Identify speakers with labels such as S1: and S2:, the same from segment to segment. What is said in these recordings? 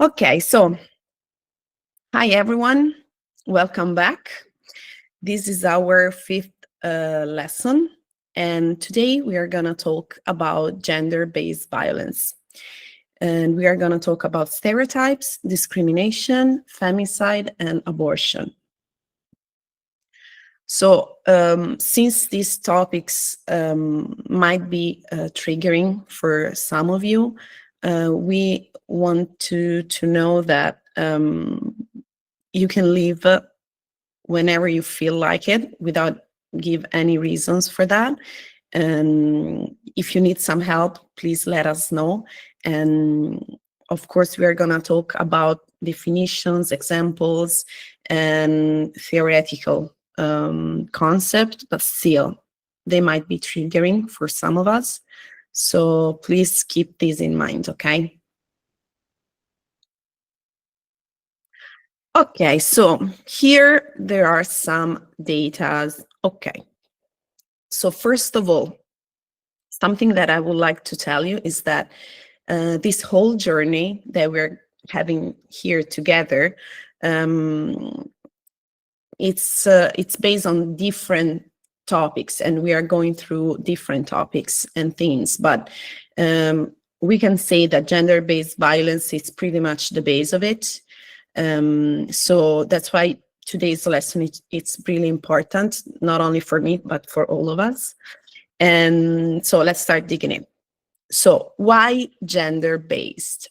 S1: Okay, so hi everyone, welcome back. This is our fifth lesson, and today we are going to talk about gender-based violence. And we are going to talk about stereotypes, discrimination, femicide, and abortion. So, since these topics might be triggering for some of you, we want to know that you can leave whenever you feel like it without give any reasons for that. And if you need some help, please let us know. And of course, we are going to talk about definitions, examples, and theoretical concept, but still, they might be triggering for some of us. So please keep this in mind, okay? Okay, so here there are some data. Okay, so first of all, something that I would like to tell you is that this whole journey that we're having here together, it's based on different topics, and we are going through different topics and themes, but we can say that gender-based violence is pretty much the base of it. So that's why today's lesson, it's really important, not only for me, but for all of us. And so let's start digging in. So why gender-based?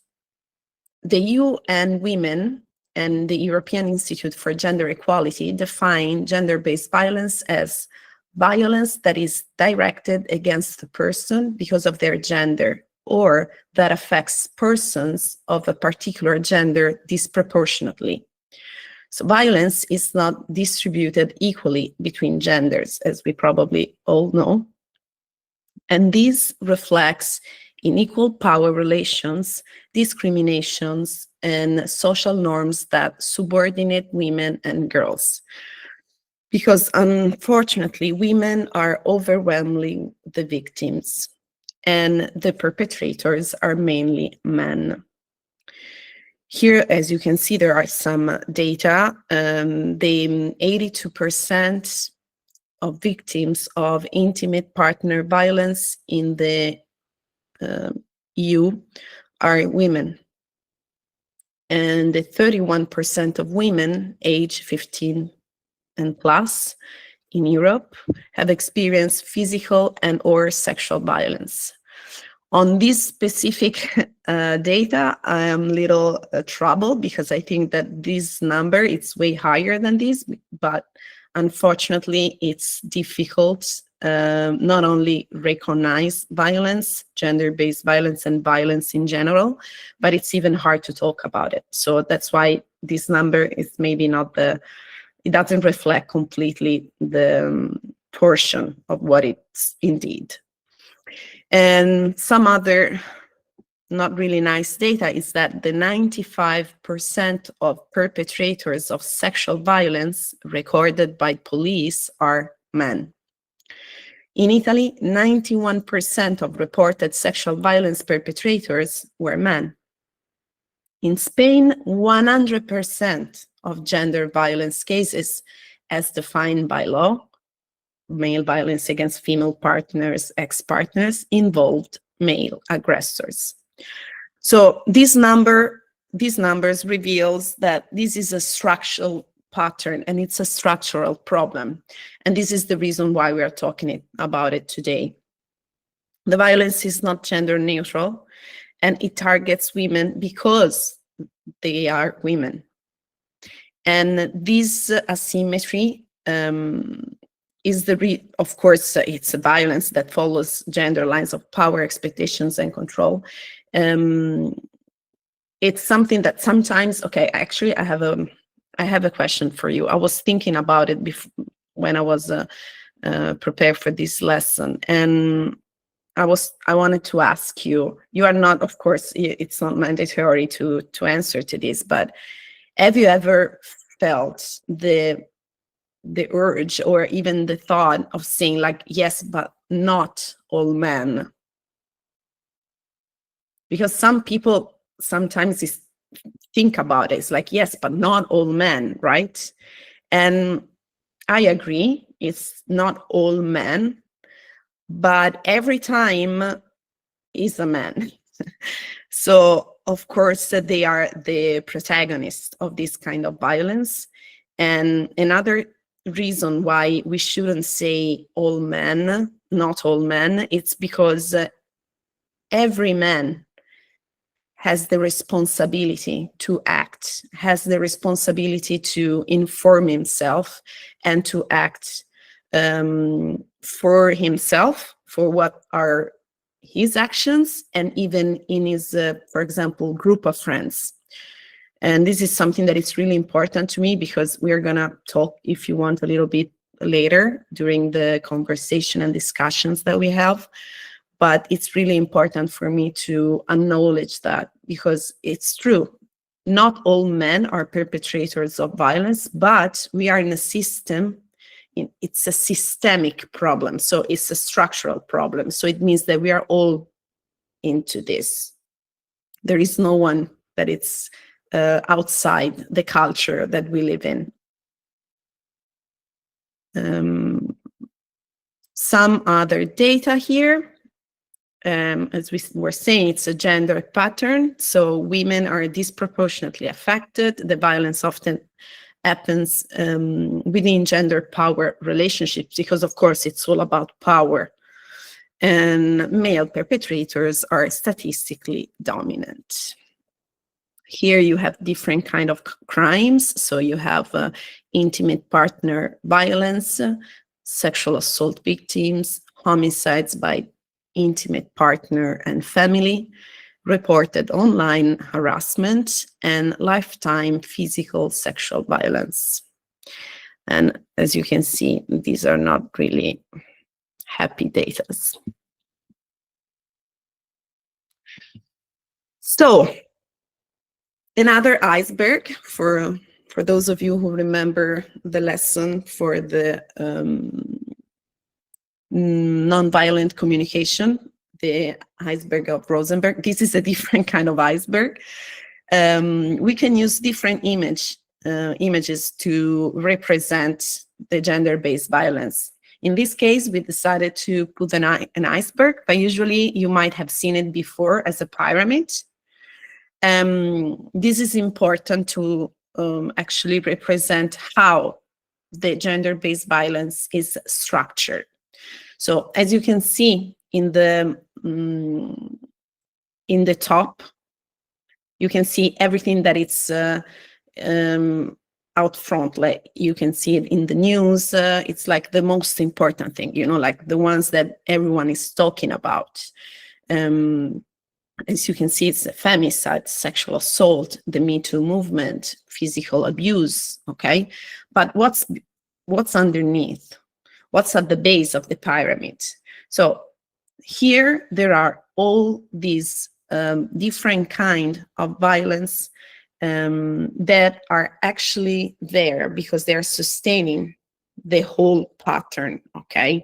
S1: The UN Women and the European Institute for Gender Equality define gender-based violence as violence that is directed against the person because of their gender, or that affects persons of a particular gender disproportionately. So violence is not distributed equally between genders, as we probably all know. And this reflects unequal power relations, discriminations, and social norms that subordinate women and girls. Because unfortunately, women are overwhelmingly the victims, and the perpetrators are mainly men. Here, as you can see, there are some data. The 82% of victims of intimate partner violence in the EU are women. And the 31% of women aged 15 and plus in Europe have experienced physical and or sexual violence. On this specific data, I am a little troubled because I think that this number is way higher than this, but unfortunately, it's difficult not only recognize violence, gender-based violence and violence in general, but it's even hard to talk about it. So that's why this number is maybe not it doesn't reflect completely the portion of what it's indeed. And some other not really nice data is that the 95% of perpetrators of sexual violence recorded by police are men. In Italy, 91% of reported sexual violence perpetrators were men. In Spain, 100% of gender violence cases, as defined by law, male violence against female partners, ex-partners, involved male aggressors. So these numbers reveals that this is a structural pattern, and it's a structural problem. And this is the reason why we are talking about it today. The violence is not gender neutral, and it targets women because they are women. And this asymmetry is of course, it's a violence that follows gender lines of power, expectations, and control. It's something that sometimes, okay, actually, I have a question for you. I was thinking about it when I was prepared for this lesson, and I wanted to ask you. You are not, of course, it's not mandatory to answer to this, but have you ever felt the urge or even the thought of saying like, yes, but not all men? Because some people sometimes think about it. It's like, yes, but not all men, right? And I agree, it's not all men, but every time is a man. So, of course, they are the protagonists of this kind of violence. And another reason why we shouldn't say all men, not all men, it's because every man has the responsibility to act, has the responsibility to inform himself and to act for himself, for what are his actions, and even in his, for example, group of friends. And this is something that is really important to me, because we are going to talk, if you want, a little bit later during the conversation and discussions that we have. But it's really important for me to acknowledge that, because it's true. Not all men are perpetrators of violence, but we are in a system. It's a systemic problem. So it's a structural problem. So it means that we are all into this. There is no one that it's outside the culture that we live in. Some other data here. As we were saying, it's a gender pattern. So women are disproportionately affected. The violence often happens within gender power relationships, because of course it's all about power. And male perpetrators are statistically dominant. Here you have different kind of crimes. So you have intimate partner violence, sexual assault victims, homicides by intimate partner and family, reported online harassment, and lifetime physical sexual violence. And as you can see, these are not really happy data. So another iceberg, for those of you who remember the lesson for the nonviolent communication, the iceberg of Rosenberg. This is a different kind of iceberg. We can use different images to represent the gender-based violence. In this case, we decided to put an iceberg, but usually you might have seen it before as a pyramid. This is important to actually represent how the gender-based violence is structured. So as you can see in the top, you can see everything that it's out front. Like you can see it in the news. It's like the most important thing, you know, like the ones that everyone is talking about. As you can see, it's femicide, sexual assault, the Me Too movement, physical abuse. Okay, but what's underneath? What's at the base of the pyramid? So here there are all these different kind of violence that are actually there because they're sustaining the whole pattern. Okay,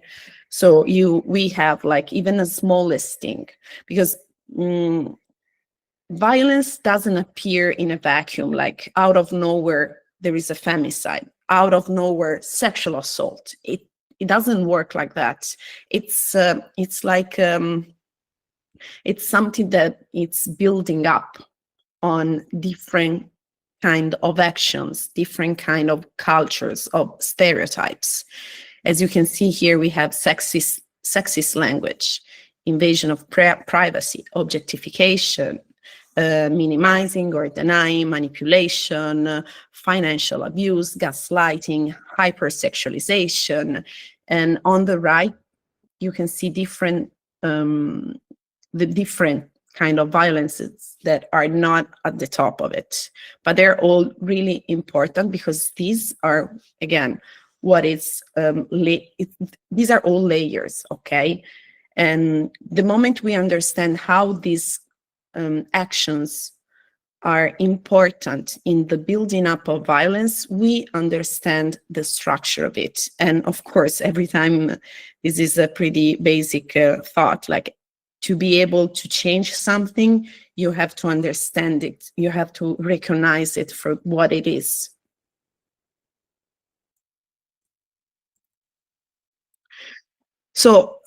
S1: so we have like even the smallest thing, because violence doesn't appear in a vacuum, like out of nowhere there is a femicide, out of nowhere sexual assault. It doesn't work like that. It's like it's something that it's building up on different kind of actions, different kind of cultures, of stereotypes. As you can see here, we have sexist language, invasion of privacy, objectification, minimizing or denying, manipulation, financial abuse, gaslighting, hypersexualization. And on the right, you can see different the different kind of violences that are not at the top of it, but they're all really important, because these are, again, what is these are all layers. Okay, and the moment we understand how these actions are important in the building up of violence, we understand the structure of it. And of course, every time, this is a pretty basic thought, like to be able to change something, you have to understand it. You have to recognize it for what it is. So,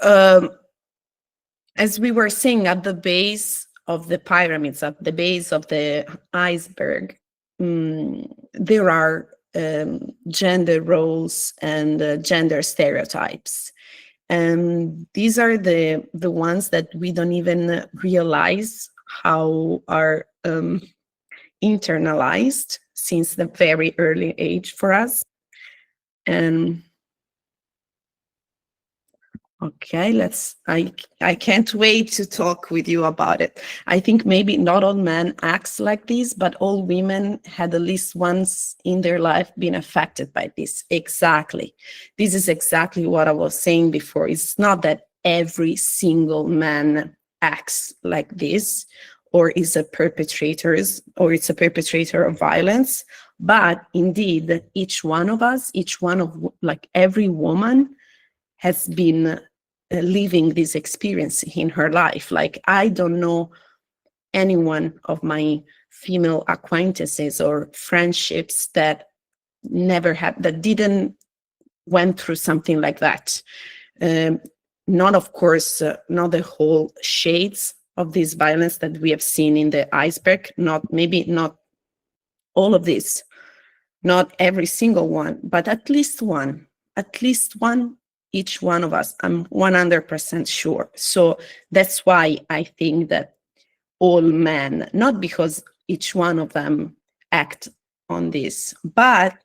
S1: as we were saying, at the base of the pyramids, at the base of the iceberg, there are gender roles and gender stereotypes. And these are the ones that we don't even realize how are internalized since the very early age for us. And okay, I can't wait to talk with you about it. I think maybe not all men act like this, but all women had at least once in their life been affected by this. Exactly. This is exactly what I was saying before. It's not that every single man acts like this or is a perpetrator of violence, but indeed each one of us, like every woman has been living this experience in her life. Like, I don't know anyone of my female acquaintances or friendships that didn't went through something like that. Not, of course, not the whole shades of this violence that we have seen in the iceberg, maybe not all of this, not every single one, but at least one, each one of us, I'm 100% sure. So that's why I think that all men, not because each one of them act on this, but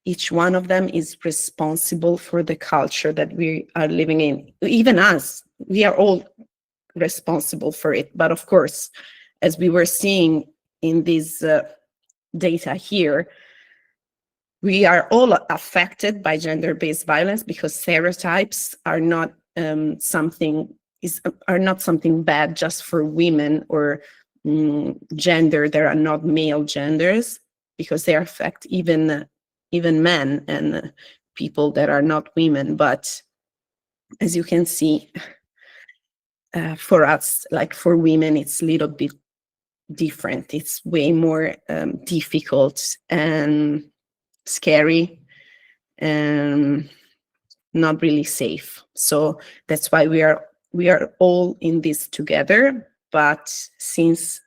S1: each one of them is responsible for the culture that we are living in. Even us, we are all responsible for it. But of course, as we were seeing in this data here, we are all affected by gender-based violence because stereotypes are not something bad just for women or gender. There are not male genders, because they affect even men and people that are not women. But as you can see, for us, like for women, it's a little bit different. It's way more difficult and scary and not really safe. So that's why we are all in this together. But since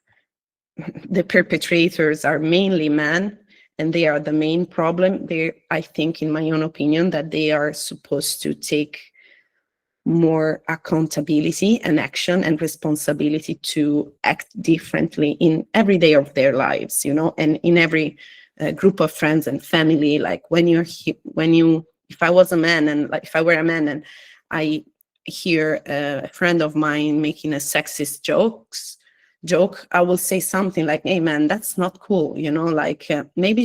S1: the perpetrators are mainly men and they are the main problem, I think, in my own opinion, that they are supposed to take more accountability and action and responsibility to act differently in every day of their lives, and in every group of friends and family. Like if I was a man, and like if I were a man and I hear a friend of mine making a sexist joke, I will say something like, "Hey man, that's not cool," like maybe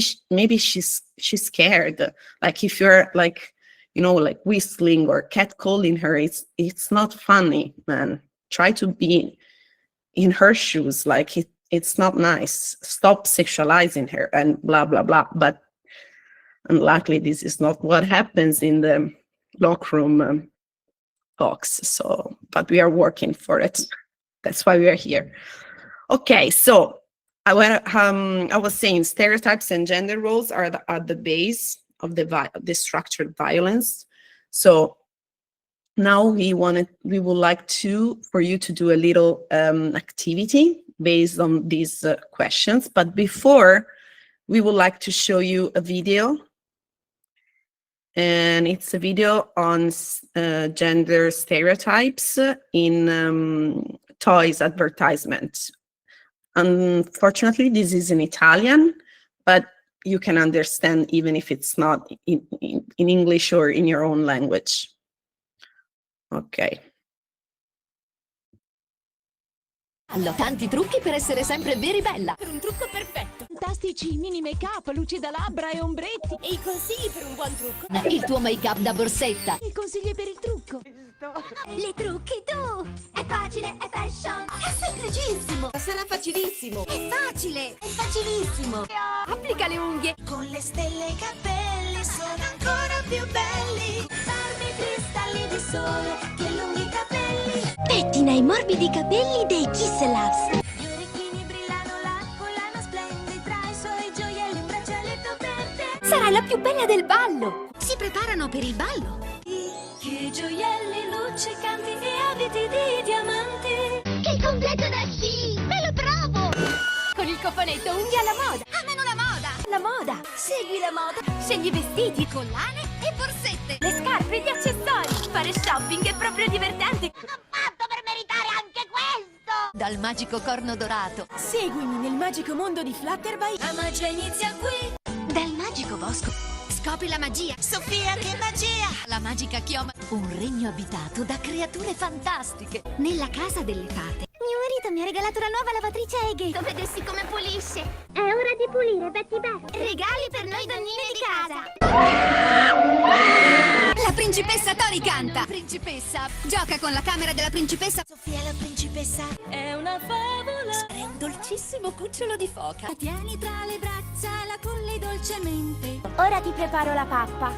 S1: she's scared. Like if you're like, like whistling or catcalling her, it's not funny, man. Try to be in her shoes. Like it's not nice. Stop sexualizing her and blah, blah, blah. But unluckily, this is not what happens in the locker room talks. So, but we are working for it. That's why we are here. Okay, so I was saying stereotypes and gender roles are at the base of the structured violence. So now we would like for you to do a little activity based on these questions. But before, we would like to show you a video. And it's a video on gender stereotypes in toys advertisements. Unfortunately, this is in Italian, but you can understand even if it's not in English or in your own language. Ok.
S2: Tanti trucchi per essere sempre veri bella. Per un trucco perfetto. Fantastici mini make-up, luci da labbra e ombretti. E i consigli per un buon trucco. Il tuo make-up da borsetta. I consigli per il trucco. Le trucchi tu. È facile, è fashion. È semplicissimo. Sarà facilissimo. È facile, è facilissimo. Applica le unghie. Con le stelle e i capelli sono ancora più belli. Salve cristalli di sole che lunghi capelli. Pettina i morbidi capelli dei Kiss Labs. Sarai la più bella del ballo! Si preparano per il ballo! Che gioielli luccicanti e abiti di diamanti! Che completo da sci! Me lo provo! Con il cofanetto unghie alla moda! Amano la moda! La moda! Segui la moda! Scegli vestiti, collane e borsette! Le scarpe e gli accessori! Fare shopping è proprio divertente! Cosa ho fatto per meritare anche questo? Dal magico corno dorato! Seguimi nel magico mondo di Flutterby! La magia inizia qui! Dal magico bosco! Scopri la magia! Sofia, che magia! La magica chioma! Un regno abitato da creature fantastiche! Nella casa delle fate! Mio marito mi ha regalato una nuova lavatrice a eghe! Come vedessi come pulisce! È ora di pulire, Betty Beth! Regali per noi donnine di casa! La principessa Tori canta! Principessa! Gioca con la camera della principessa! Sofia la principessa! È una favola! È un dolcissimo cucciolo di foca! La tieni tra le braccia, la culli dolcemente! Ora ti preparo la pappa!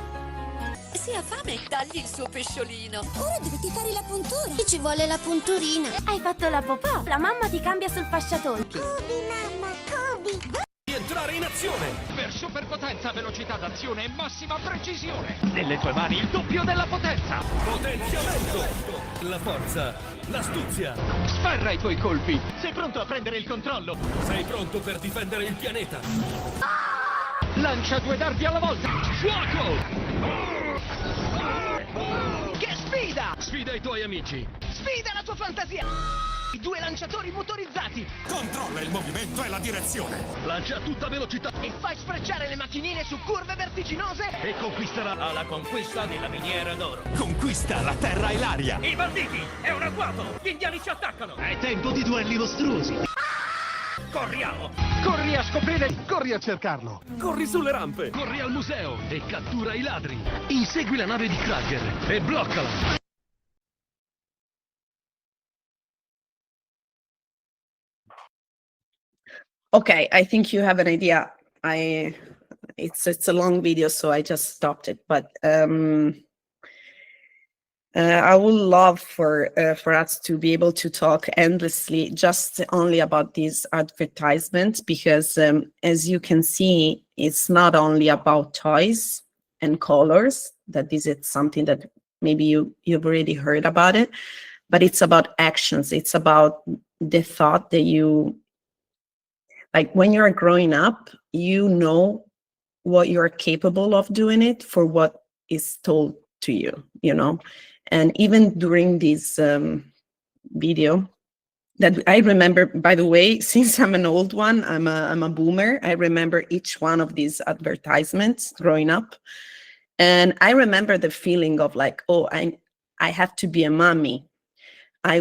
S2: Se ha fame, tagli il suo pesciolino. Ora dovete fare la puntura. Ci vuole la punturina. Hai fatto la popò. La mamma ti cambia sul fasciatore. Cobi, mamma, Cobi.
S3: Entrare in azione! Per superpotenza, velocità d'azione e massima precisione! Nelle tue mani il doppio della potenza! Potenziamento! La forza, l'astuzia! Sferra i tuoi colpi! Sei pronto a prendere il controllo? Sei pronto per difendere il pianeta? Lancia 2 dardi alla volta! Fuoco! Che sfida! Sfida i tuoi amici! Sfida la tua fantasia! I 2 lanciatori motorizzati!
S4: Controlla il movimento e la direzione!
S3: Lancia a tutta velocità!
S5: E fai sfrecciare le macchinine su curve vertiginose!
S3: E conquisterà la conquista della miniera d'oro!
S4: Conquista la terra e l'aria!
S3: I banditi! È un agguato! Gli indiani ci attaccano!
S5: È tempo di duelli mostruosi!
S3: Corriamo! Corri a scoprire!
S4: Corri a cercarlo!
S3: Corri sulle rampe! Corri al museo e cattura i ladri! Insegui la nave di Krager e bloccala!
S1: Okay, I think you have an idea. It's a long video, so I just stopped it. But I would love for us to be able to talk endlessly just only about these advertisements, because as you can see, it's not only about toys and colors. That is it something that maybe you've already heard about it, but it's about actions. It's about the thought that you, like when you're growing up, you know what you're capable of doing it for what is told to you, you know? And even during this video that I remember, by the way, since I'm an old one, I'm a boomer, I remember each one of these advertisements growing up. And I remember the feeling of like, oh, I have to be a mommy. I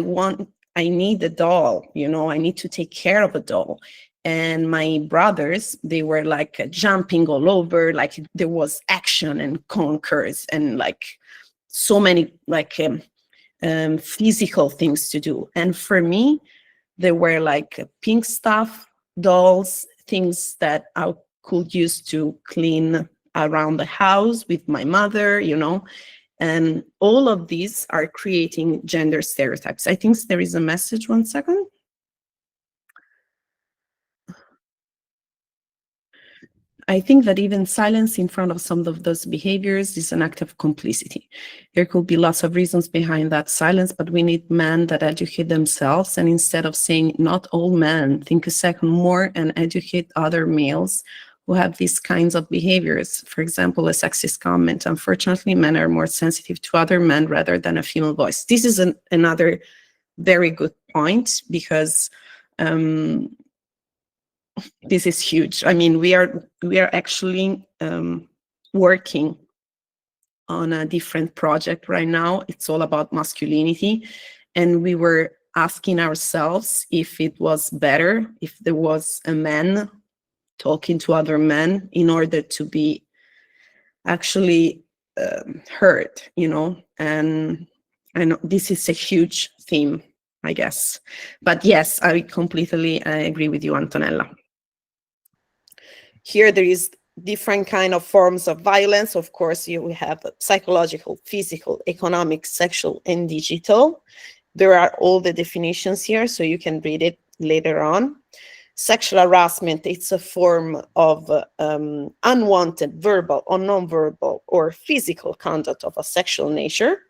S1: need a doll, you know, I need to take care of a doll. And my brothers, they were like jumping all over, like there was action and conquers and like so many like physical things to do. And for me, there were like pink stuff, dolls, things that I could use to clean around the house with my mother, you know. And all of these are creating gender stereotypes. I think there is a message, 1 second. I think that even silence in front of some of those behaviors is an act of complicity. There could be lots of reasons behind that silence, but we need men that educate themselves. And instead of saying not all men, think a second more and educate other males who have these kinds of behaviors. For example, a sexist comment. Unfortunately, men are more sensitive to other men rather than a female voice. This is another very good point, because this is huge. I mean, we are actually working on a different project right now. It's all about masculinity. And we were asking ourselves if it was better if there was a man talking to other men in order to be actually heard, you know. And I know this is a huge theme, I guess. But yes, I completely agree with you, Antonella. Here there is different kind of forms of violence. Of course, we have psychological, physical, economic, sexual, and digital. There are all the definitions here, so you can read it later on. Sexual harassment, it's a form of unwanted verbal or non-verbal or physical conduct of a sexual nature.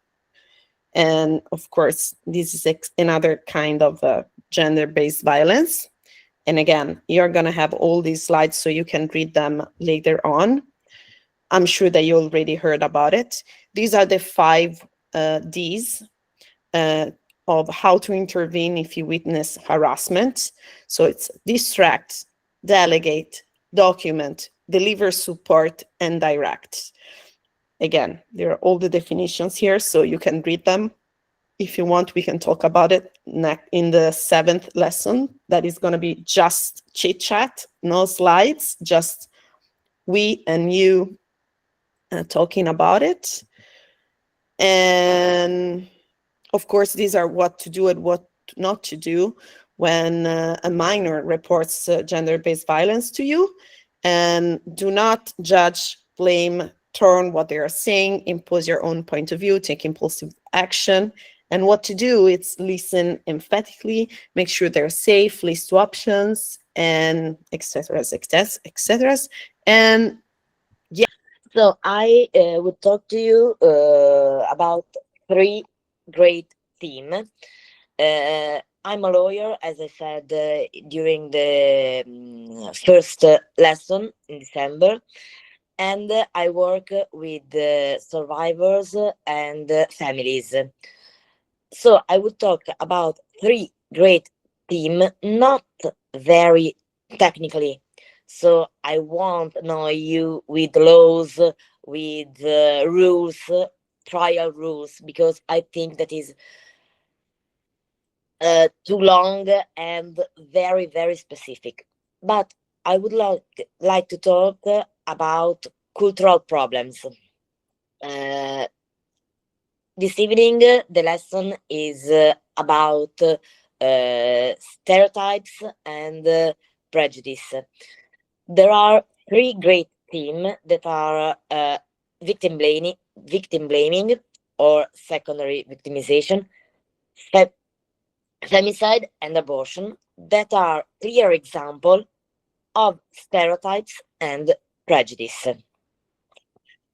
S1: And of course, this is another kind of gender-based violence. And again, you're going to have all these slides so you can read them later on. I'm sure that you already heard about it. These are the 5 Ds of how to intervene if you witness harassment. So it's distract, delegate, document, deliver support, and direct. Again, there are all the definitions here, so you can read them. If you want, we can talk about it in the 7th lesson. That is going to be just chit chat, no slides, just we and you talking about it. And of course, these are what to do and what not to do when a minor reports gender-based violence to you. And do not judge, blame, turn what they are saying, impose your own point of view, take impulsive action. And what to do, it's listen emphatically, make sure they're safe, list options, and etc., etc. And yeah.
S6: So I would talk to you about 3 great themes. I'm a lawyer, as I said during the first lesson in December, and I work with survivors and families. So I would talk about 3 great themes, not very technically. So I won't annoy you with laws, with rules, trial rules, because I think that is too long and very, very specific. But I would like to talk about cultural problems. This evening, the lesson is about stereotypes and prejudice. There are 3 great themes that are victim blaming or secondary victimization, femicide, and abortion, that are clear examples of stereotypes and prejudice.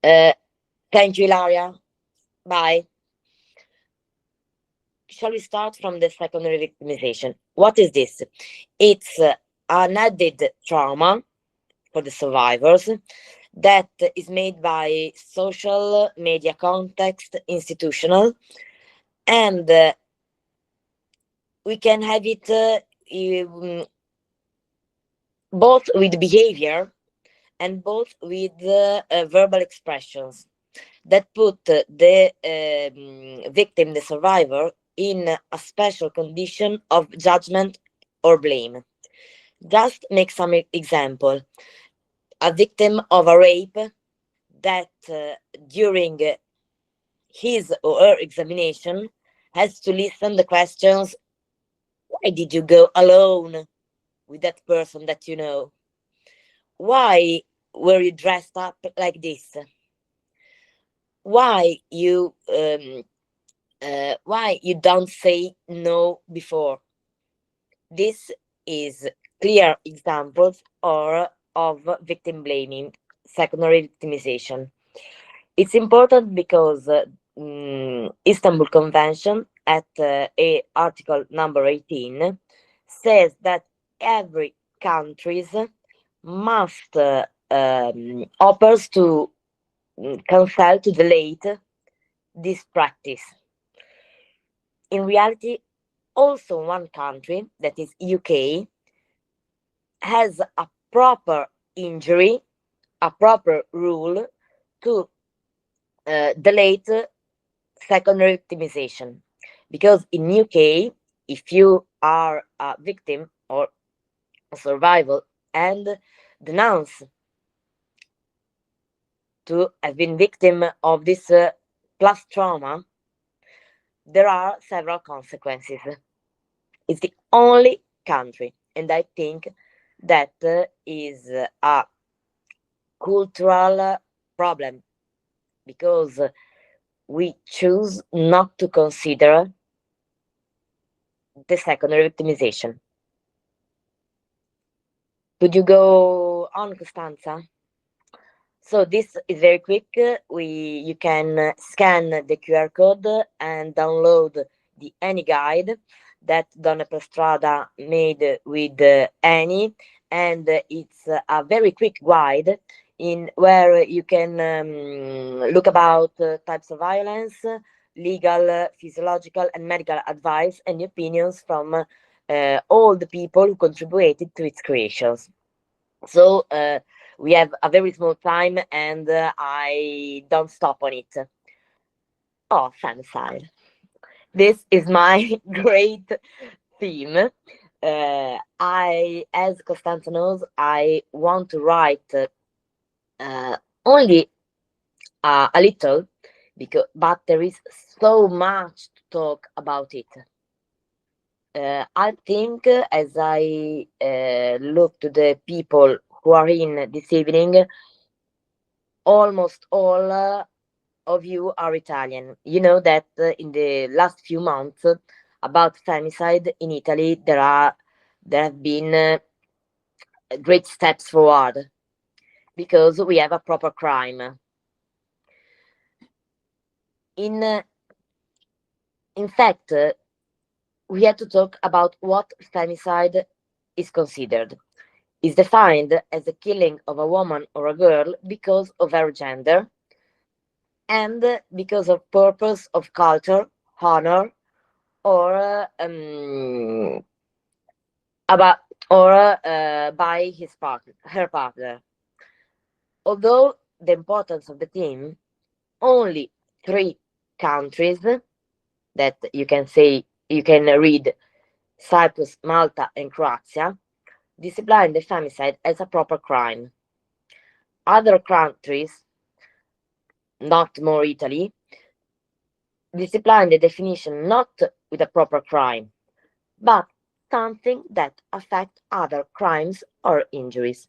S6: Thank you, Ilaria. Bye. Shall we start from the secondary victimization? What is this? It's an added trauma for the survivors that is made by social media context, institutional, and we can have it both with behavior and both with verbal expressions that put the victim, the survivor, in a special condition of judgment or blame. Just make some example. A victim of a rape that during his or her examination has to listen the questions, why did you go alone with that person that you know? Why were you dressed up like this? Why you don't say no before? This is clear examples of victim blaming, secondary victimization. It's important because Istanbul Convention at article number 18 says that every country must offers to cancel, to delete this practice. In reality, also one country, that is UK, has a proper injury, a proper rule to delete secondary victimization. Because in UK, if you are a victim or a survivor and denounce to have been victim of this plus trauma, there are several consequences. It's the only country, and I think that is a cultural problem, because we choose not to consider the secondary victimization. Could you go on, Costanza? So this is very quick. You can scan the QR code and download the Any guide that Donna Prostrada made with Annie, and it's a very quick guide in where you can look about types of violence, legal, physiological, and medical advice and opinions from all the people who contributed to its creations. So we have a very small time, and I don't stop on it. Oh, femicide. This is my great theme. As Costanza knows, I want to write only a little, but there is so much to talk about it. I think as I look to the people who are in this evening, almost all of you are Italian. You know that in the last few months about femicide in Italy, there have been great steps forward because we have a proper crime. In fact, we have to talk about what femicide is considered. Is defined as the killing of a woman or a girl because of her gender and because of purpose of culture, honor, or by her partner. Although the importance of the theme, only 3 countries that you can read: Cyprus, Malta, and Croatia, discipline the femicide as a proper crime. Other countries, not more Italy, discipline the definition not with a proper crime, but something that affects other crimes or injuries.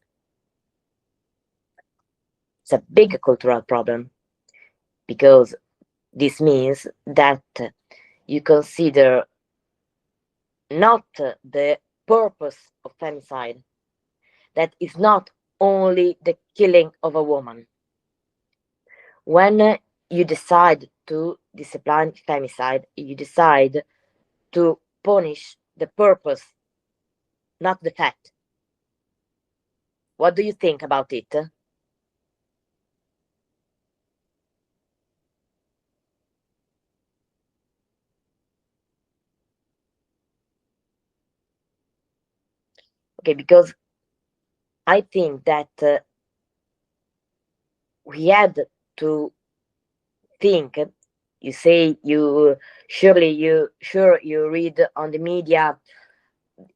S6: It's a big cultural problem because this means that you consider not the purpose of femicide, that is not only the killing of a woman. When you decide to discipline femicide, you decide to punish the purpose, not the fact. What do you think about it? Okay, because I think that we had to think. You say you read on the media.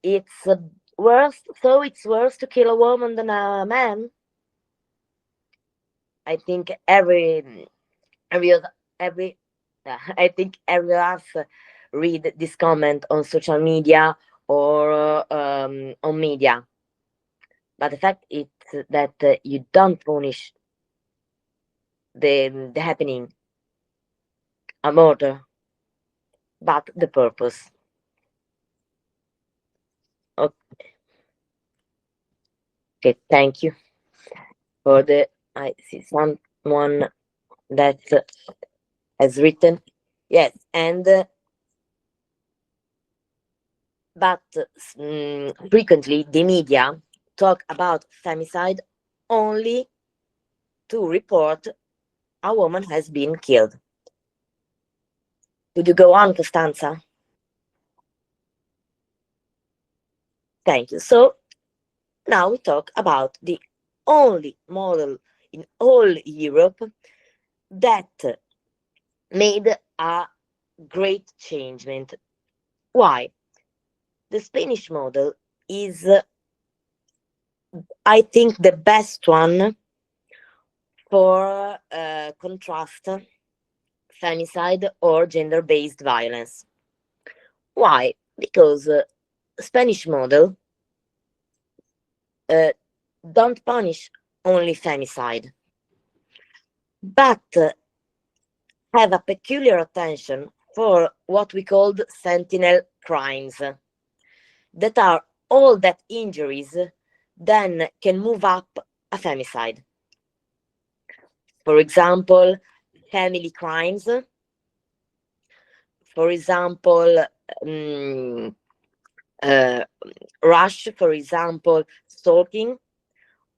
S6: It's worse. So it's worse to kill a woman than a man. I think every I think every of us read this comment on social media or on media. But the fact is that you don't punish the happening, a murder, but the purpose. Okay, thank you for the. I see someone that has written, yes, and but frequently the media talk about femicide only to report a woman has been killed. Could you go on, Costanza? Thank you. So now we talk about the only model in all Europe that made a great changement. Why? The Spanish model is, I think, the best one for contrast femicide or gender-based violence. Why? Because Spanish model don't punish only femicide, but have a peculiar attention for what we called sentinel crimes, that are all that injuries then can move up a femicide. For example, family crimes. For example, rush, for example, stalking,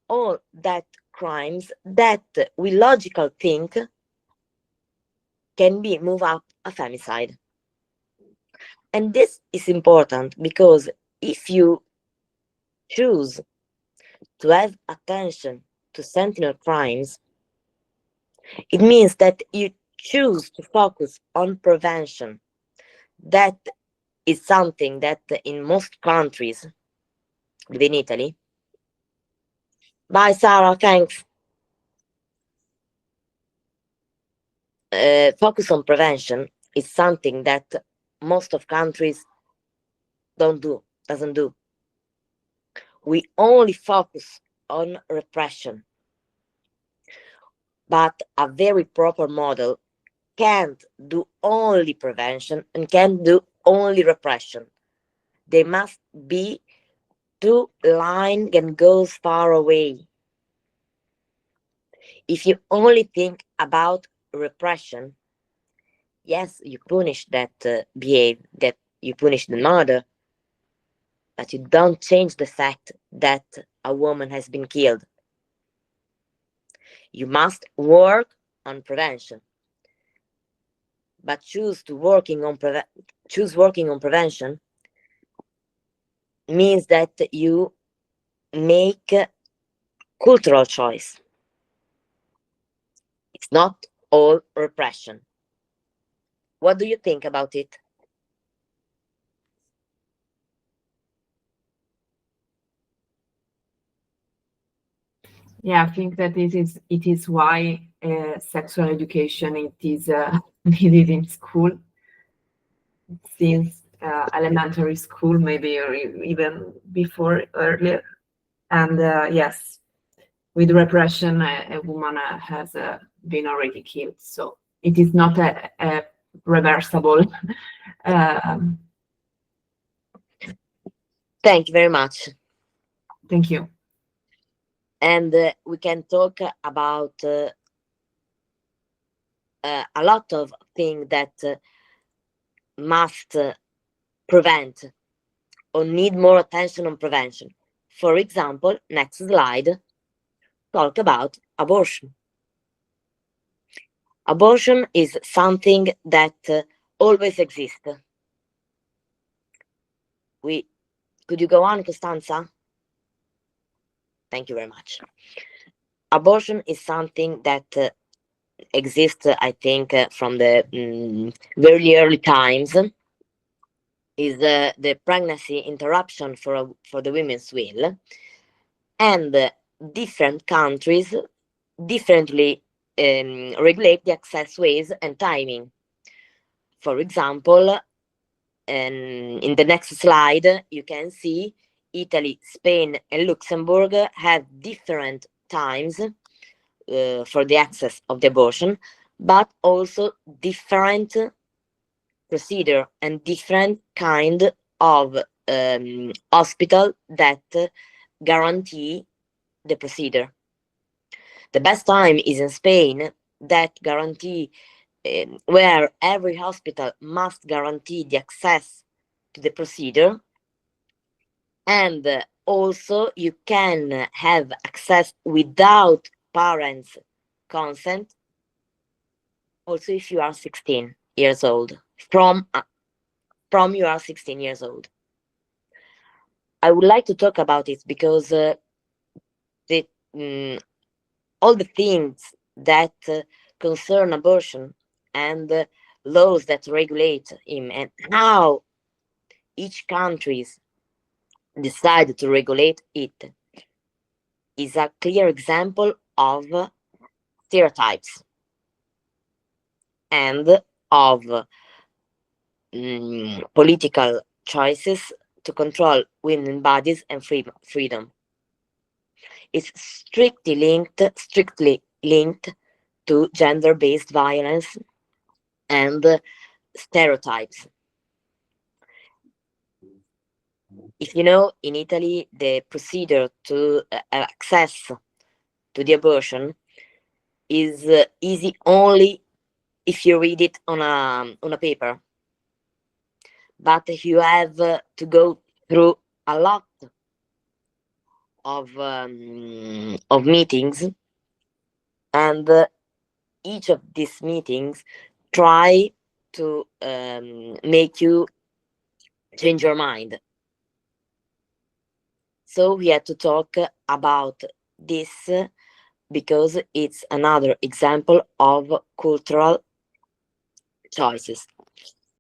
S6: all that crimes that we logical think can be move up a femicide. And this is important because if you choose to have attention to sentinel crimes, it means that you choose to focus on prevention. That is something that in most countries, within Italy. Bye, Sarah, thanks. Focus on prevention is something that most of countries doesn't do. We only focus on repression. But a very proper model can't do only prevention and can't do only repression. They must be two lines and goes far away. If you only think about repression, yes, you punish that behavior, that you punish the murder, but you don't change the fact that a woman has been killed. You must work on prevention, but choose working on prevention means that you make a cultural choice. It's not all repression. What do you think about it?
S7: Yeah, I think that it is why sexual education it is needed in school since elementary school, maybe or even before earlier. And yes, with repression, a woman has been already killed, so it is not a reversible.
S6: Thank you very much.
S7: Thank you.
S6: And we can talk about a lot of things that must prevent or need more attention on prevention. For example, next slide, talk about abortion. Abortion is something that always exists. Could you go on, Costanza? Thank you very much. Abortion is something that exists, I think, from the very early times. Is the pregnancy interruption for the women's will, and different countries differently regulate the access ways and timing. For example, in the next slide, you can see Italy, Spain, and Luxembourg have different times for the access of the abortion, but also different procedure and different kind of hospital that guarantee the procedure. The best time is in Spain, that guarantee where every hospital must guarantee the access to the procedure, and also you can have access without parents' consent, also if you are 16 years old, from you are 16 years old. I would like to talk about it because all the things that concern abortion and laws that regulate him and how each countries decide to regulate it is a clear example of stereotypes and of political choices to control women's bodies and freedom. It's strictly linked to gender-based violence and stereotypes. If you know, in Italy, the procedure to access to the abortion is easy only if you read it on a paper. But you have to go through a lot of meetings, and each of these meetings try to make you change your mind. So we had to talk about this because it's another example of cultural choices.